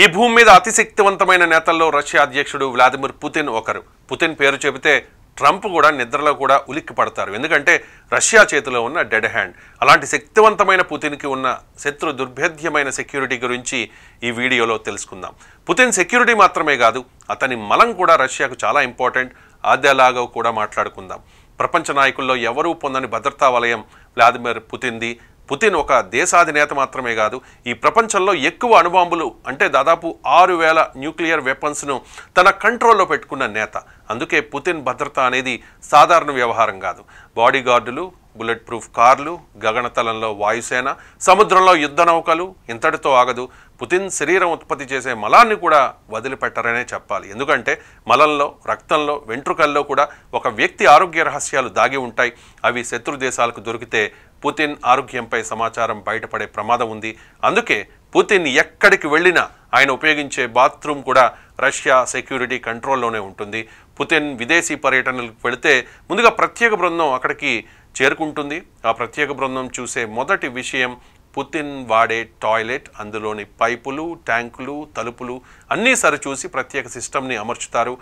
ఈ భూమి మీద అతి శక్తివంతమైన నేతల్లో రష్యా అధ్యక్షుడు వ్లాదిమిర్ పుతిన్ ఒకరు. పుతిన్ పేరు చెబితే ట్రంప్ కూడా నిద్రలో కూడా ఉలిక్కి పడతారు. ఎందుకంటే రష్యా చేతిలో ఉన్న డెడ్ హ్యాండ్. అలాంటి శక్తివంతమైన పుతిన్కి ఉన్న శత్రు దుర్భేద్యమైన సెక్యూరిటీ గురించి ఈ వీడియోలో తెలుసుకుందాం. పుతిన్ సెక్యూరిటీ మాత్రమే కాదు, అతని మలం కూడా రష్యాకు చాలా ఇంపార్టెంట్. అదేలాగా కూడా మాట్లాడుకుందాం. ప్రపంచ నాయకుల్లో ఎవరూ పొందని భద్రతా వలయం వ్లాదిమిర్ పుతిన్ది. పుతిన్ ఒక దేశాధినేత మాత్రమే కాదు, ఈ ప్రపంచంలో ఎక్కువ అణుబాంబులు అంటే దాదాపు 6000 న్యూక్లియర్ వెపన్స్ను తన కంట్రోల్లో పెట్టుకున్న నేత. అందుకే పుతిన్ భద్రత అనేది సాధారణ వ్యవహారం కాదు. బాడీగార్డులు, బుల్లెట్ ప్రూఫ్ కార్లు, గగనతలంలో వాయుసేన, సముద్రంలో యుద్ధ నౌకలు, ఇంతటితో ఆగదు. పుతిన్ శరీరం ఉత్పత్తి చేసే మలాన్ని కూడా వదిలిపెట్టరనే చెప్పాలి. ఎందుకంటే మలంలో, రక్తంలో, వెంట్రుకల్లో కూడా ఒక వ్యక్తి ఆరోగ్య రహస్యాలు దాగి ఉంటాయి. అవి శత్రు దేశాలకు దొరికితే పుతిన్ ఆరోగ్యంపై సమాచారం బయటపడే ప్రమాదం ఉంది. అందుకే పుతిన్ ఎక్కడికి వెళ్ళినా ఆయన ఉపయోగించే బాత్రూమ్ కూడా రష్యా సెక్యూరిటీ కంట్రోల్లోనే ఉంటుంది. పుతిన్ విదేశీ పర్యటనలకు వెళితే ముందుగా ప్రత్యేక బృందం అక్కడికి చేరుకుంటుంది. ఆ ప్రత్యేక బృందం చూసే మొదటి విషయం పుతిన్ వాడే టాయిలెట్. అందులోని పైపులు, ట్యాంకులు, తలుపులు అన్నీ సరిచూసి ప్రత్యేక సిస్టమ్ని అమర్చుతారు.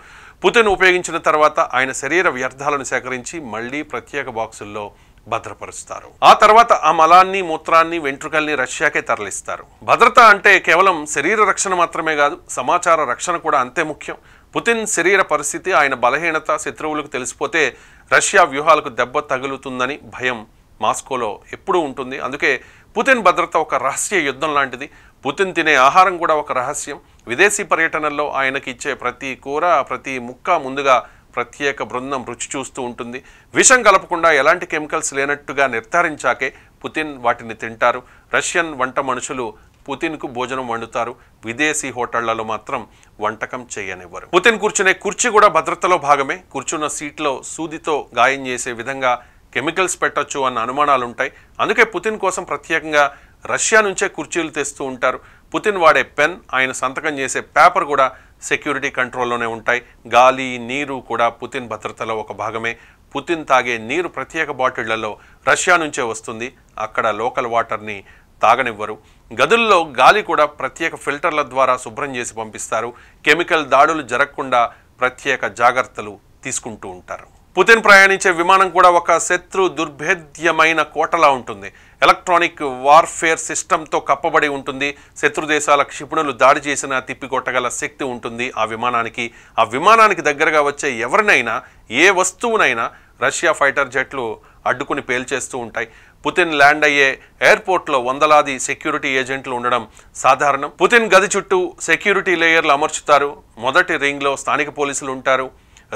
పుతిన్ ఉపయోగించిన తర్వాత ఆయన శరీర వ్యర్థాలను సేకరించి మళ్ళీ ప్రత్యేక బాక్సుల్లో భద్రపరుస్తారు. ఆ తర్వాత ఆ మలాన్ని, మూత్రాన్ని, వెంట్రుకల్ని రష్యాకే తరలిస్తారు. భద్రత అంటే కేవలం శరీర రక్షణ మాత్రమే కాదు, సమాచార రక్షణ కూడా అంతే ముఖ్యం. పుతిన్ శరీర పరిస్థితి, ఆయన బలహీనత శత్రువులకు తెలిసిపోతే రష్యా వ్యూహాలకు దెబ్బ తగులుతుందని భయం మాస్కోలో ఎప్పుడూ ఉంటుంది. అందుకే పుతిన్ భద్రత ఒక రహస్య యుద్ధం లాంటిది. పుతిన్ తినే ఆహారం కూడా ఒక రహస్యం. విదేశీ పర్యటనల్లో ఆయనకి ఇచ్చే ప్రతి కూర, ప్రతి ముక్క ముందుగా ప్రత్యేక బృందం రుచి చూస్తూ ఉంటుంది. విషం కలపకుండా, ఎలాంటి కెమికల్స్ లేనట్టుగా నిర్ధారించాకే పుతిన్ వాటిని తింటారు. రష్యన్ వంట మనుషులు పుతిన్కు భోజనం వండుతారు. విదేశీ హోటళ్లలో మాత్రం వంటకం చేయనివ్వరు. పుతిన్ కూర్చునే కుర్చీ కూడా భద్రతలో భాగమే. కూర్చున్న సీట్లో సూదితో గాయం చేసే విధంగా కెమికల్స్ పెట్టొచ్చు అన్న అనుమానాలు ఉంటాయి. అందుకే పుతిన్ కోసం ప్రత్యేకంగా రష్యా నుంచే కుర్చీలు తెస్తూ ఉంటారు. పుతిన్ వాడే పెన్, ఆయన సంతకం చేసే పేపర్ కూడా సెక్యూరిటీ కంట్రోల్లోనే ఉంటాయి. గాలి, నీరు కూడా పుతిన్ భద్రతలో ఒక భాగమే. పుతిన్ తాగే నీరు ప్రత్యేక బాటిళ్లలో రష్యా నుంచే వస్తుంది. అక్కడ లోకల్ వాటర్ని తాగనివ్వరు. గదుల్లో గాలి కూడా ప్రత్యేక ఫిల్టర్ల ద్వారా శుభ్రం చేసి పంపిస్తారు. కెమికల్ దాడులు జరగకుండా ప్రత్యేక జాగ్రత్తలు తీసుకుంటూ ఉంటారు. పుతిన్ ప్రయాణించే విమానం కూడా ఒక శత్రు దుర్భేద్యమైన కోటలా ఉంటుంది. ఎలక్ట్రానిక్ వార్ఫేర్ సిస్టంతో కప్పబడి ఉంటుంది. శత్రు దేశాల క్షిపణులు దాడి చేసినా తిప్పికొట్టగల శక్తి ఉంటుంది ఆ విమానానికి. ఆ విమానానికి దగ్గరగా వచ్చే ఎవరినైనా, ఏ వస్తువునైనా రష్యా ఫైటర్ జెట్లు అడ్డుకుని పేల్చేస్తూ ఉంటాయి. పుతిన్ ల్యాండ్ అయ్యే ఎయిర్పోర్ట్లో వందలాది సెక్యూరిటీ ఏజెంట్లు ఉండడం సాధారణం. పుతిన్ గది చుట్టూ సెక్యూరిటీ లేయర్లు అమర్చుతారు. మొదటి రింగ్లో స్థానిక పోలీసులు ఉంటారు.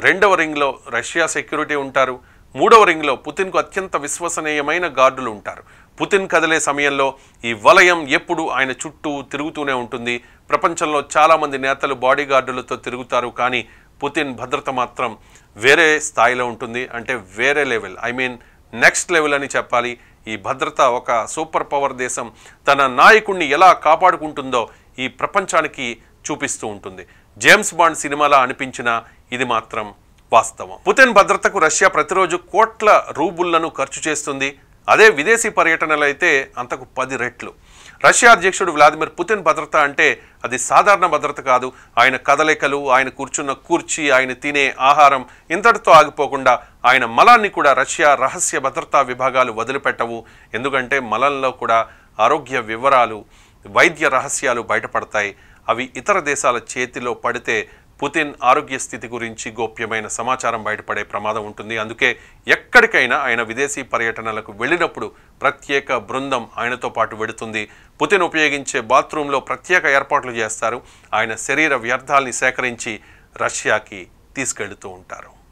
రెండవ రింగ్లో రష్యా సెక్యూరిటీ ఉంటారు. మూడవ రింగ్లో పుతిన్కు అత్యంత విశ్వసనీయమైన గార్డులు ఉంటారు. పుతిన్ కదిలే సమయంలో ఈ వలయం ఎప్పుడు ఆయన చుట్టూ తిరుగుతూనే ఉంటుంది. ప్రపంచంలో చాలామంది నేతలు బాడీగార్డులతో తిరుగుతారు, కానీ పుతిన్ భద్రత మాత్రం వేరే స్థాయిలో ఉంటుంది. అంటే వేరే లెవెల్, నెక్స్ట్ లెవెల్ అని చెప్పాలి. ఈ భద్రత ఒక సూపర్ పవర్ దేశం తన నాయకుడిని ఎలా కాపాడుకుంటుందో ఈ ప్రపంచానికి చూపిస్తూ ఉంటుంది. జేమ్స్ బాండ్ సినిమాలా అనిపించినా ఇది మాత్రం వాస్తవం. పుతిన్ భద్రతకు రష్యా ప్రతిరోజు కోట్ల రూబుళ్లను ఖర్చు చేస్తుంది. అదే విదేశీ పర్యటనలు అయితే అంతకు 10 రెట్లు. రష్యా అధ్యక్షుడు వ్లాదిమిర్ పుతిన్ భద్రత అంటే అది సాధారణ భద్రత కాదు. ఆయన కదలికలు, ఆయన కూర్చున్న కుర్చీ, ఆయన తినే ఆహారం ఇంతటితో ఆగిపోకుండా ఆయన మలాన్ని కూడా రష్యా రహస్య భద్రతా విభాగాలు వదిలిపెట్టవు. ఎందుకంటే మలంలో కూడా ఆరోగ్య వివరాలు, వైద్య రహస్యాలు బయటపడతాయి. అవి ఇతర దేశాల చేతిలో పడితే పుతిన్ ఆరోగ్య స్థితి గురించి గోప్యమైన సమాచారం బయటపడే ప్రమాదం ఉంటుంది. అందుకే ఎక్కడికైనా ఆయన విదేశీ పర్యటనలకు వెళ్ళినప్పుడు ప్రత్యేక బృందం ఆయనతో పాటు వెడుతుంది. పుతిన్ ఉపయోగించే బాత్రూంలో ప్రత్యేక ఏర్పాట్లు చేస్తారు. ఆయన శరీర వ్యర్థాల్ని సేకరించి రష్యాకి తీసుకెళ్తూ ఉంటారు.